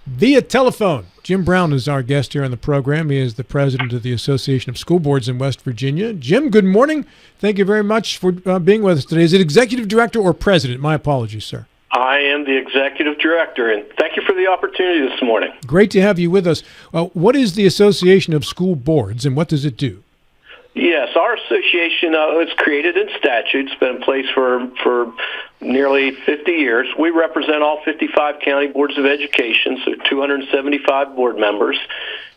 via telephone. Jim Brown is our guest here on the program. He is the president of the Association of School Boards in West Virginia. Jim, good morning. Thank you very much for being with us today. Is it executive director or president? My apologies, sir. I am the executive director, and thank you for the opportunity this morning. Great to have you with us. What is the Association of School Boards, and what does it do? Yes, our association is created in statute. It's been in place for nearly 50 years. We represent all 55 county boards of education, so 275 board members,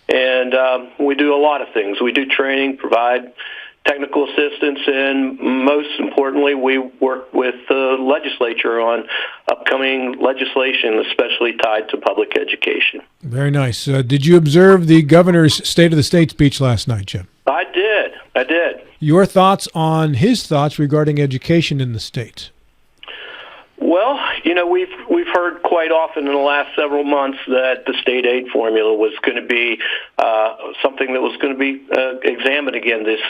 and we do a lot of things. We do training, provide technical assistance, and most importantly, we work with the legislature on upcoming legislation, especially tied to public education. Very nice. Did you observe the governor's State of the State speech last night, Jim? I did. Your thoughts on his thoughts regarding education in the state? Well, we've heard quite often in the last several months that the state aid formula was going to be something that was going to be examined again this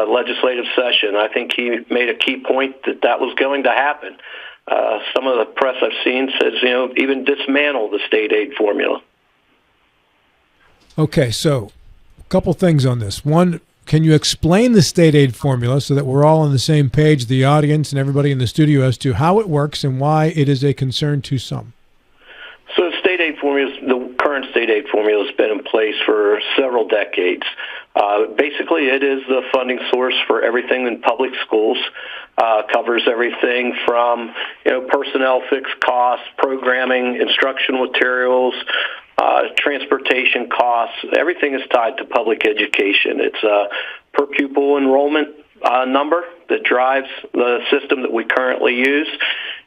legislative session. I think he made a key point that was going to happen. Some of the press I've seen says, even dismantle the state aid formula. Okay, so a couple things on this. One, can you explain the state aid formula so that we're all on the same page, the audience and everybody in the studio, as to how it works and why it is a concern to some? So the current state aid formula has been in place for several decades. Basically, it is the funding source for everything in public schools. Covers everything from personnel, fixed costs, programming, instructional materials, transportation costs. Everything is tied to public education. It's a per pupil enrollment number that drives the system that we currently use.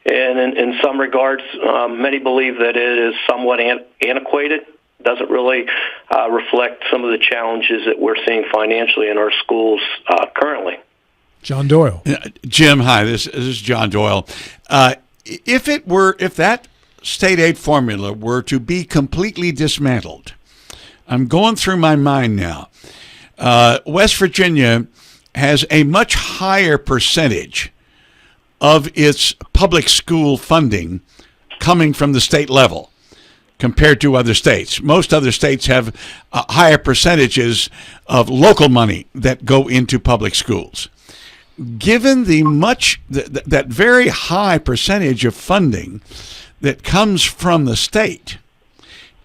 And in some regards, many believe that it is somewhat antiquated. Doesn't really reflect some of the challenges that we're seeing financially in our schools currently. John Doyle. Jim, hi. This is John Doyle. If that state aid formula were to be completely dismantled, I'm going through my mind now. West Virginia has a much higher percentage of its public school funding coming from the state level compared to other states. Most other states have higher percentages of local money that go into public schools. Given that very high percentage of funding that comes from the state,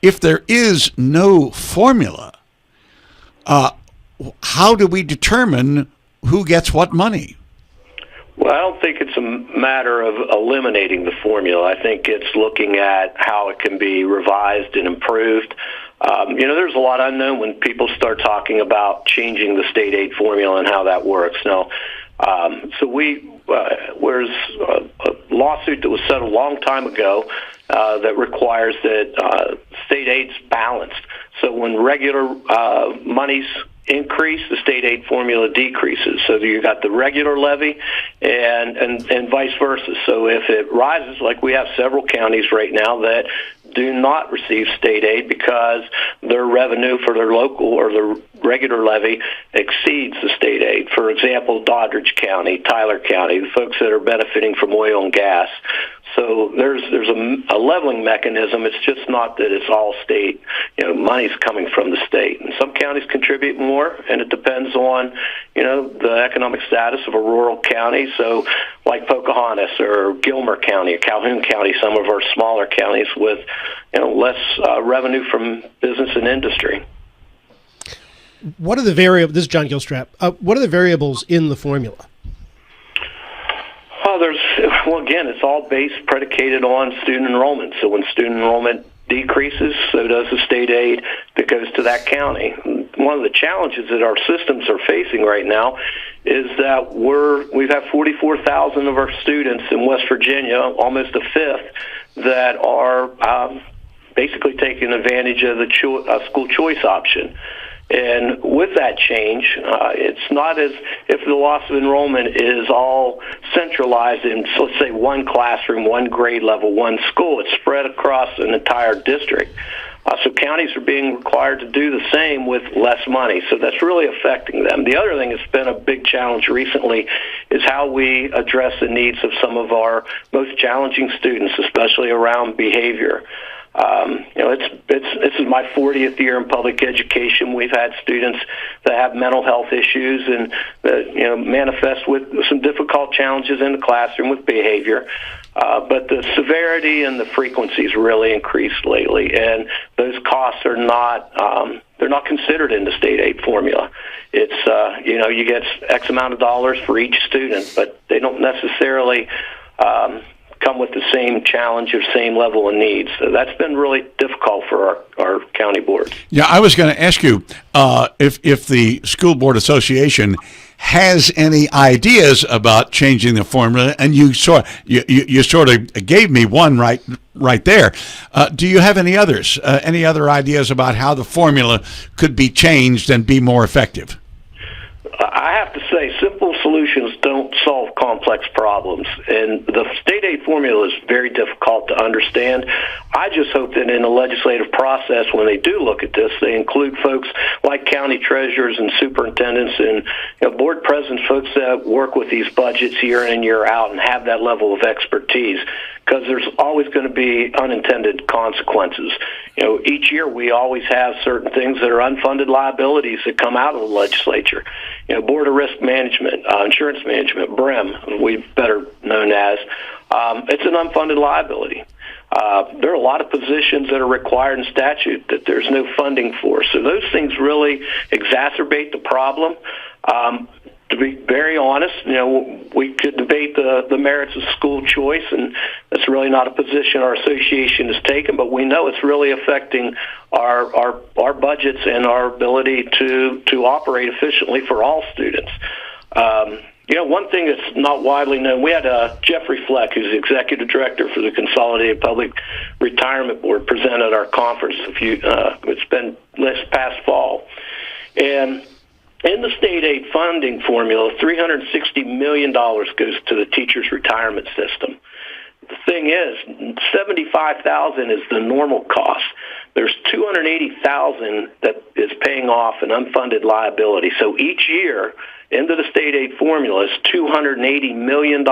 if there is no formula, how do we determine who gets what money? Well, I don't think it's a matter of eliminating the formula. I think it's looking at how it can be revised and improved. There's a lot unknown when people start talking about changing the state aid formula and how that works. Now, there's a lawsuit that was set a long time ago that requires that state aid's balanced. So when regular monies increase, the state aid formula decreases. So you got the regular levy and vice versa. So if it rises, like we have several counties right now that do not receive state aid because their revenue for their local or their regular levy exceeds the state aid. For example, Doddridge County, Tyler County, the folks that are benefiting from oil and gas. So there's a leveling mechanism. It's just not that it's all state. Money's coming from the state, and some counties contribute more, and it depends on the economic status of a rural county. So, like Pocahontas or Gilmer County or Calhoun County, some of our smaller counties with less revenue from business and industry. What are the variables? This is John Gilstrap. What are the variables in the formula? Again, it's all predicated on student enrollment. So when student enrollment decreases, so does the state aid that goes to that county. One of the challenges that our systems are facing right now is that we've had 44,000 of our students in West Virginia, almost a fifth, that are basically taking advantage of the school choice option. And with that change, it's not as if the loss of enrollment is all centralized in, let's say, one classroom, one grade level, one school. It's spread across an entire district. So counties are being required to do the same with less money. So that's really affecting them. The other thing that's been a big challenge recently is how we address the needs of some of our most challenging students, especially around behavior. This is my 40th year in public education. We've had students that have mental health issues and that manifest with some difficult challenges in the classroom with behavior. But the severity and the frequencies really increased lately, and those costs are not they're not considered in the state aid formula. It's you get X amount of dollars for each student, but they don't necessarily come with the same challenge or same level of needs. So that's been really difficult for our county boards. Yeah, I was going to ask you if the School Board Association has any ideas about changing the formula, and you sort of gave me one right there. Do you have any others? Any other ideas about how the formula could be changed and be more effective? I have to say, simple solutions don't solve complex problems, and the state aid formula is very difficult to understand. I just hope that in the legislative process, when they do look at this, they include folks like county treasurers and superintendents and board presidents, folks that work with these budgets year in and year out and have that level of expertise, because there's always going to be unintended consequences. Each year we always have certain things that are unfunded liabilities that come out of the legislature. Board of Risk Management, Insurance Management, BRIM, we better known as, it's an unfunded liability. There are a lot of positions that are required in statute that there's no funding for. So those things really exacerbate the problem. To be very honest, we could debate the merits of school choice, and that's really not a position our association has taken, but we know it's really affecting our budgets and our ability to operate efficiently for all students. One thing that's not widely known, we had Jeffrey Fleck, who's the executive director for the Consolidated Public Retirement Board, present at our conference it's been this past fall. And in the state aid funding formula, $360 million goes to the teachers' retirement system. The thing is, $75,000 is the normal cost. There's $280,000 that is paying off an unfunded liability. So each year, into the state aid formula is $280 million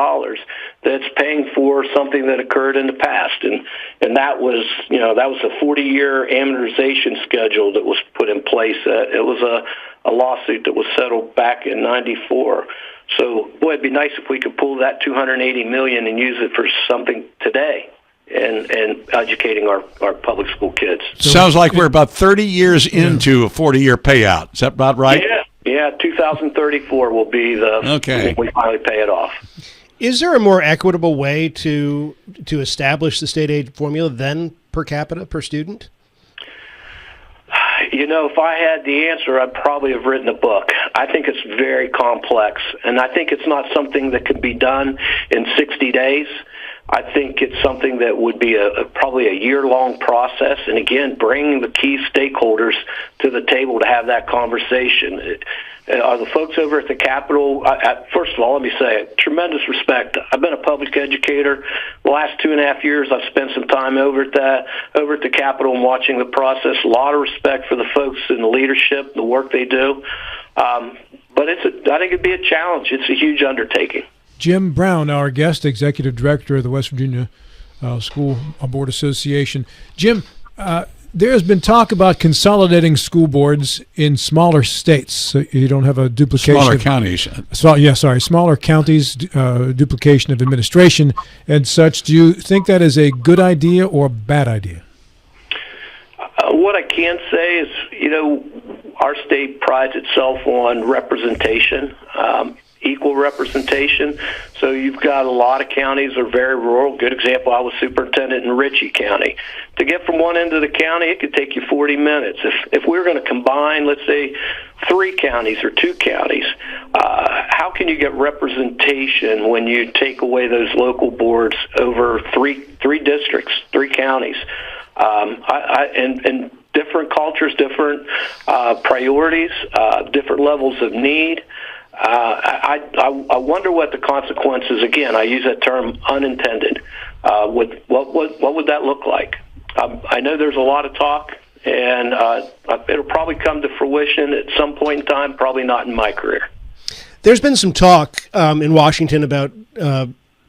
that's paying for something that occurred in the past. And that was a 40-year amortization schedule that was put in place. It was a lawsuit that was settled back in '94. So, boy, it'd be nice if we could pull that $280 million and use it for something today and educating our public school kids. Sounds like we're about 30 years into a 40-year payout. Is that about right? Yeah, 2034 will be when we finally pay it off. Is there a more equitable way to establish the state aid formula than per capita, per student? If I had the answer, I'd probably have written a book. I think it's very complex, and I think it's not something that can be done in 60 days. I think it's something that would be probably a year-long process, and again, bringing the key stakeholders to the table to have that conversation. Are the folks over at the Capitol, first of all, let me say, tremendous respect. I've been a public educator. The last 2.5 years, I've spent some time over at the Capitol and watching the process. A lot of respect for the folks in the leadership, the work they do. But I think it'd be a challenge. It's a huge undertaking. Jim Brown, our guest, Executive Director of the West Virginia School Board Association. Jim, there has been talk about consolidating school boards in smaller states, so you don't have a duplication. Smaller counties. Smaller counties, duplication of administration and such. Do you think that is a good idea or a bad idea? What I can say is, our state prides itself on representation. Equal representation. So you've got a lot of counties that are very rural. Good example, I was superintendent in Ritchie County. To get from one end of the county, it could take you 40 minutes. If we're going to combine, let's say, 3 counties or 2 counties, how can you get representation when you take away those local boards over three districts, 3 counties? And different cultures, different priorities, different levels of need. I wonder what the consequences, again, I use that term unintended, what would that look like? I know there's a lot of talk, and it'll probably come to fruition at some point in time, probably not in my career. There's been some talk in Washington about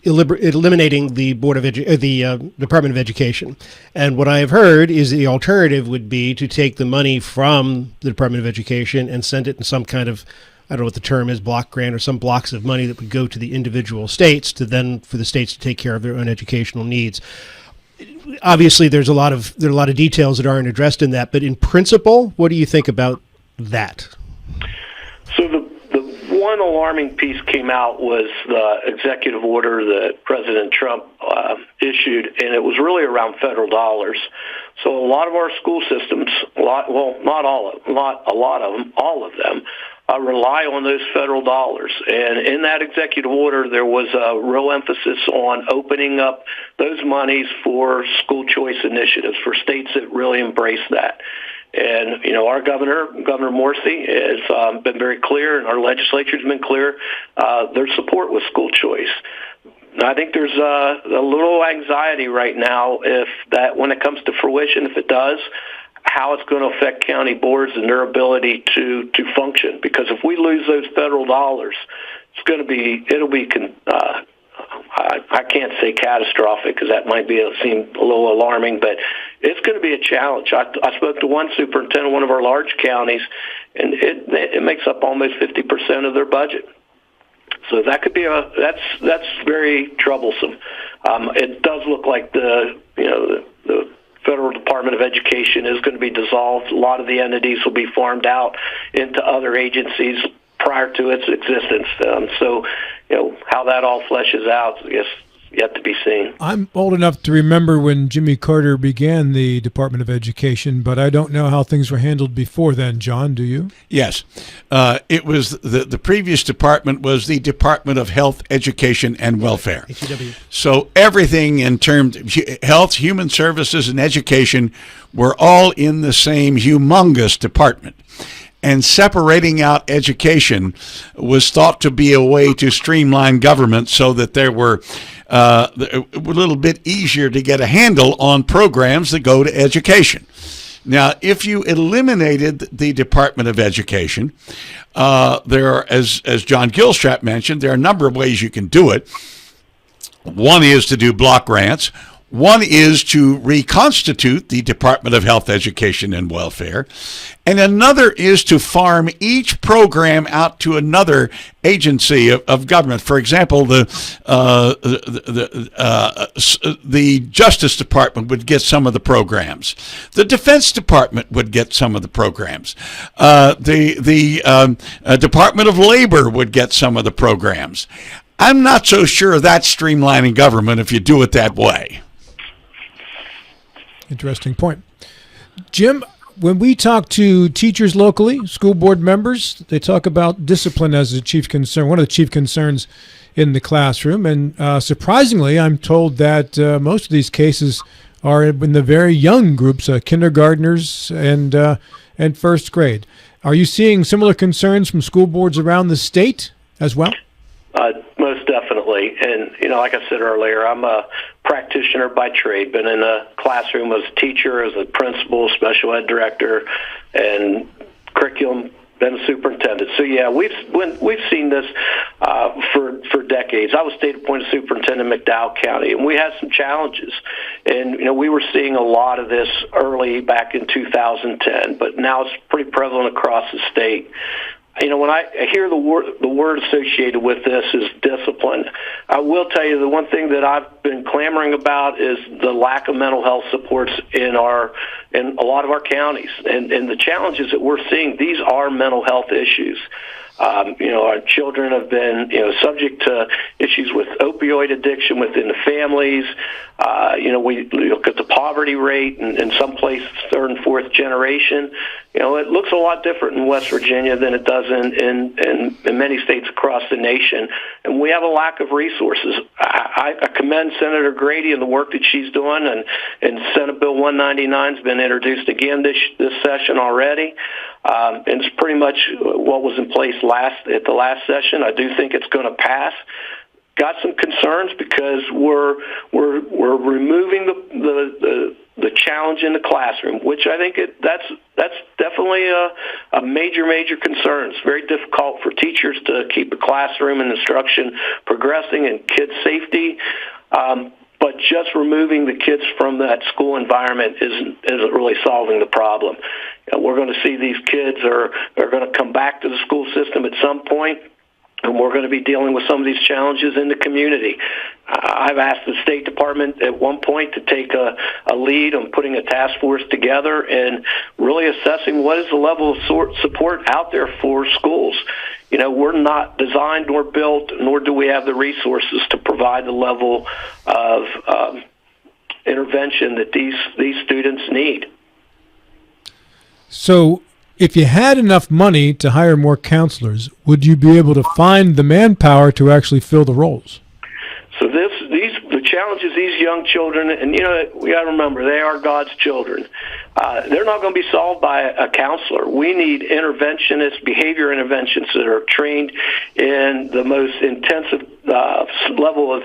eliminating the Department of Education. And what I have heard is the alternative would be to take the money from the Department of Education and send it in some kind of, I don't know what the term is, block grant, or some blocks of money that would go to the individual states for the states to take care of their own educational needs. Obviously, there are a lot of details that aren't addressed in that, but in principle, what do you think about that? So the one alarming piece came out was the executive order that President Trump issued, and it was really around federal dollars. So a lot of our school systems, not all of them, rely on those federal dollars. And in that executive order, there was a real emphasis on opening up those monies for school choice initiatives for states that really embrace that. And, our Governor Morsi, has been very clear, and our legislature's been clear, their support with school choice. And I think there's a little anxiety right now when it comes to fruition, if it does, how it's going to affect county boards and their ability to function. Because if we lose those federal dollars, I can't say catastrophic because that might seem a little alarming, but it's going to be a challenge. I spoke to one superintendent of one of our large counties, and it makes up almost 50% of their budget. So that could be that's very troublesome. It does look like the Federal Department of Education is going to be dissolved. A lot of the entities will be farmed out into other agencies prior to its existence. So, how that all fleshes out, I guess, yet to be seen. I'm old enough to remember when Jimmy Carter began the Department of Education, but I don't know how things were handled before then. John, do you? Yes. It was the previous department was the Department of Health, Education, and Welfare. HEW. So everything in terms of health, human services, and education were all in the same humongous department. And separating out education was thought to be a way to streamline government so that there were a little bit easier to get a handle on programs that go to education. Now, if you eliminated the Department of Education, there are, as John Gilstrap mentioned, there are a number of ways you can do it. One is to do block grants. One is to reconstitute the Department of Health, Education, and Welfare, and another is to farm each program out to another agency of government. For example, the Justice Department would get some of the programs. The Defense Department would get some of the programs. The Department of Labor would get some of the programs. I'm not so sure that's streamlining government if you do it that way. Interesting point. Jim, when we talk to teachers locally, school board members, they talk about discipline as a chief concern, one of the chief concerns in the classroom. And surprisingly, I'm told that most of these cases are in the very young groups, kindergartners and first grade. Are you seeing similar concerns from school boards around the state as well? Most definitely. And, like I said earlier, I'm a practitioner by trade, been in a classroom as a teacher, as a principal, special ed director, and curriculum, been a superintendent. So, yeah, we've seen this for decades. I was state appointed superintendent in McDowell County, and we had some challenges. And, we were seeing a lot of this early back in 2010, but now it's pretty prevalent across the state. When I hear the word associated with this is discipline, I will tell you the one thing that I've been clamoring about is the lack of mental health supports in a lot of our counties. And the challenges that we're seeing, these are mental health issues. Our children have been, subject to issues with opioid addiction within the families. We look at the poverty rate in some places, third and fourth generation. It looks a lot different in West Virginia than it does in many states across the nation. And we have a lack of resources. I commend Senator Grady and the work that she's doing, and Senate Bill 199 has been introduced again this session already. And it's pretty much what was in place at the last session. I do think it's going to pass. Got some concerns because we're removing the the challenge in the classroom, which I think that's definitely a major concern. It's very difficult for teachers to keep a classroom and instruction progressing and kids' safety. But just removing the kids from that school environment isn't really solving the problem. We're going to see these kids are going to come back to the school system at some point, and we're going to be dealing with some of these challenges in the community. I've asked the State Department at one point to take a lead on putting a task force together and really assessing what is the level of support out there for schools. We're not designed nor built, nor do we have the resources to provide the level of intervention that these students need. So if you had enough money to hire more counselors, would you be able to find the manpower to actually fill the roles? So the challenges these young children, and we got to remember, they are God's children. They're not going to be solved by a counselor. We need interventionists, behavior interventions that are trained in the most intensive level of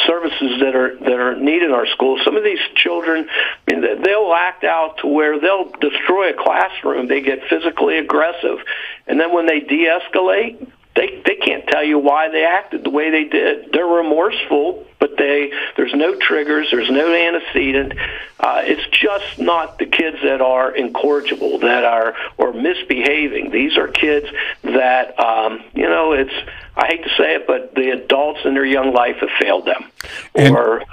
services that are needed in our schools. Some of these children, they'll act out to where they'll destroy a classroom. They get physically aggressive, and then when they de-escalate, they can't tell you why they acted the way they did. They're remorseful, but there's no triggers, there's no antecedent. It's just not the kids that are incorrigible, or misbehaving. These are kids that, I hate to say it, but the adults in their young life have failed them. Or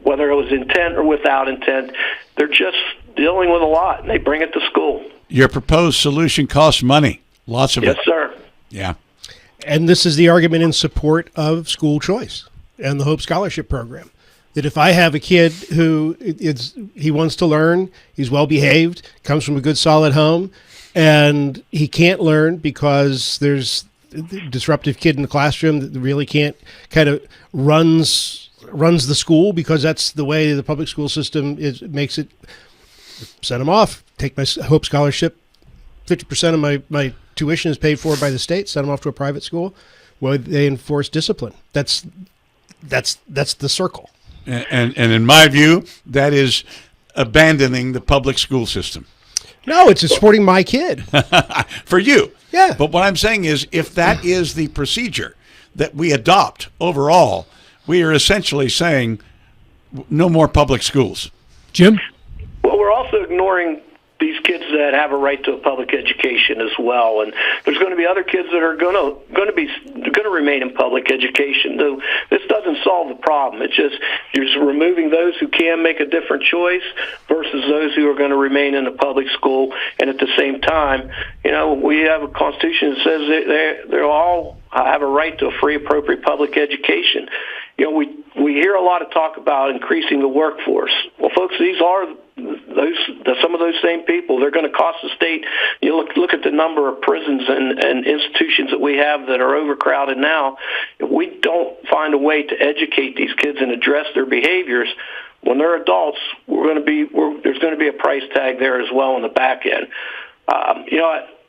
whether it was intent or without intent, they're just dealing with a lot, and they bring it to school. Your proposed solution costs money, lots of it. Yes, sir. Yeah. And this is the argument in support of school choice and the Hope Scholarship Program. That if I have a kid who he wants to learn, he's well behaved, comes from a good solid home, and he can't learn because there's a disruptive kid in the classroom that really can't kind of runs the school because that's the way the public school system makes it. Send him off. Take my Hope Scholarship. 50% of my tuition is paid for by the state. Send them off to a private school where they enforce discipline. That's the circle. And in my view, that is abandoning the public school system. No, it's supporting my kid. For you. Yeah. But what I'm saying is, if that is the procedure that we adopt overall, we are essentially saying no more public schools. Jim? Well, we're also ignoring these kids that have a right to a public education as well, and there's going to be other kids that are going to remain in public education. Though this doesn't solve the problem. It's just you're just removing those who can make a different choice versus those who are going to remain in the public school. And at the same time, we have a constitution that says they all have a right to a free, appropriate public education. We hear a lot of talk about increasing the workforce. Well, folks, these are some of those same people. They're going to cost the state. You look at the number of prisons and institutions that we have that are overcrowded now. If we don't find a way to educate these kids and address their behaviors, when they're adults, there's going to be a price tag there as well on the back end.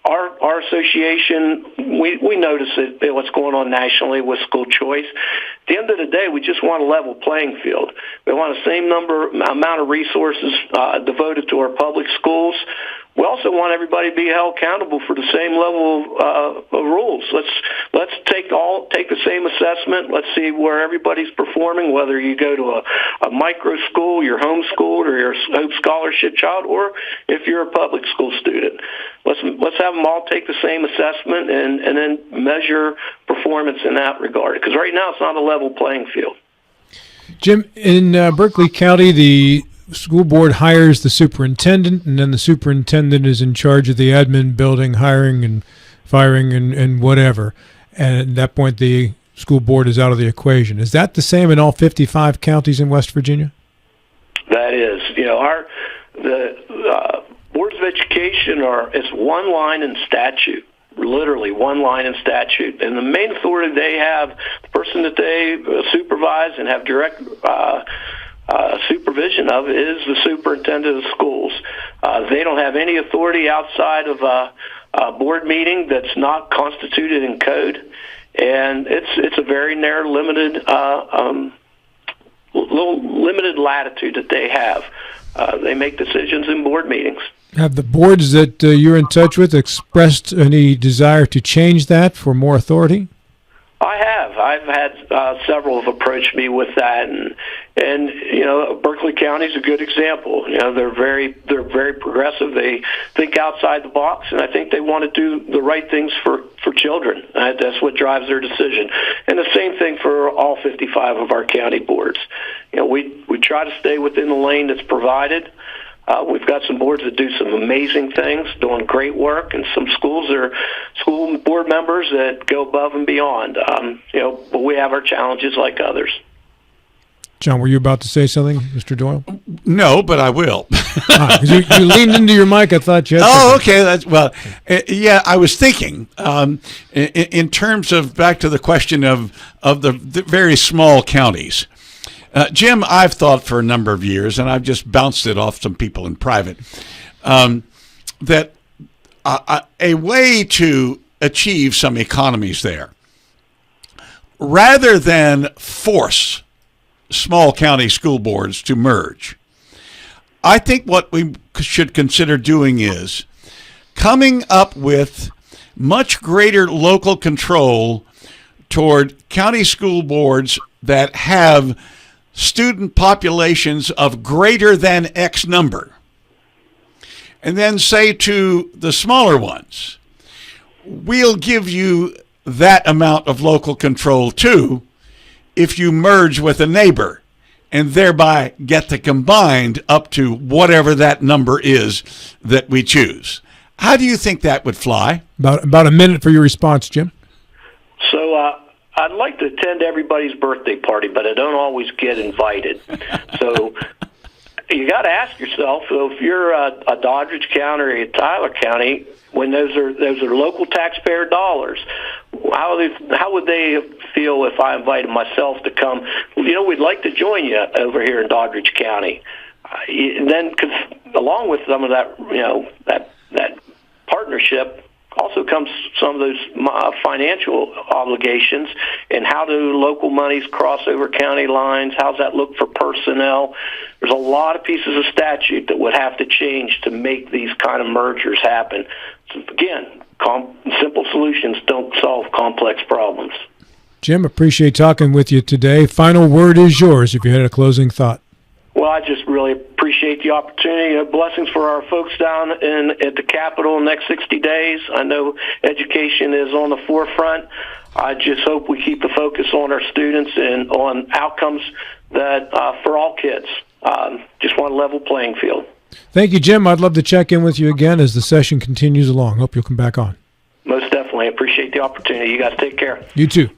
Our association, we notice what's going on nationally with school choice. At the end of the day, we just want a level playing field. We want the same amount of resources devoted to our public schools. We also want everybody to be held accountable for the same level of rules. Let's take the same assessment. Let's see where everybody's performing, whether you go to a micro school, you're homeschooled, or you're a Hope Scholarship child, or if you're a public school student. Let's have them all take the same assessment and then measure performance in that regard. Because right now it's not a level playing field. Jim, in Berkeley County, the school board hires the superintendent, and then the superintendent is in charge of the admin, building, hiring, and firing, and whatever. And at that point, the school board is out of the equation. Is that the same in all 55 counties in West Virginia? That is. The boards of education it's one line in statute. Literally one line in statute, and the main authority they have, the person that they supervise and have direct supervision of, is the superintendent of schools. They don't have any authority outside of a board meeting that's not constituted in code, and it's a very narrow, limited latitude that they have. They make decisions in board meetings. Have the boards that you're in touch with expressed any desire to change that for more authority? I have. I've had several have approached me with that, and Berkeley County is a good example. They're very progressive. They think outside the box, and I think they want to do the right things for children. That's what drives their decision. And the same thing for all 55 of our county boards. We try to stay within the lane that's provided. We've got some boards that do some amazing things, doing great work, and some school board members that go above and beyond. But we have our challenges like others. John, were you about to say something, Mr. Doyle? No, but I will. You leaned into your mic. I thought you had something. Okay. I was thinking in terms of back to the question of the very small counties. Jim, I've thought for a number of years, and I've just bounced it off some people in private, that a way to achieve some economies there, rather than force small county school boards to merge, I think what we should consider doing is coming up with much greater local control toward county school boards that have student populations of greater than X number. And then say to the smaller ones, we'll give you that amount of local control too if you merge with a neighbor and thereby get the combined up to whatever that number is that we choose. How do you think that would fly? About a minute for your response, Jim. So I'd like to attend everybody's birthday party, but I don't always get invited. So you got to ask yourself, so if you're a Doddridge County or a Tyler County, when those are local taxpayer dollars, how would they feel if I invited myself to come? We'd like to join you over here in Doddridge County. And then, because along with some of that, that partnership, also comes some of those financial obligations, and how do local monies cross over county lines? How's that look for personnel? There's a lot of pieces of statute that would have to change to make these kind of mergers happen. So again, simple solutions don't solve complex problems. Jim, appreciate talking with you today. Final word is yours if you had a closing thought. Well, I just really appreciate the opportunity. Blessings for our folks down at the Capitol in the next 60 days. I know education is on the forefront. I just hope we keep the focus on our students and on outcomes that for all kids. Just want a level playing field. Thank you, Jim. I'd love to check in with you again as the session continues along. Hope you'll come back on. Most definitely. I appreciate the opportunity. You guys take care. You too.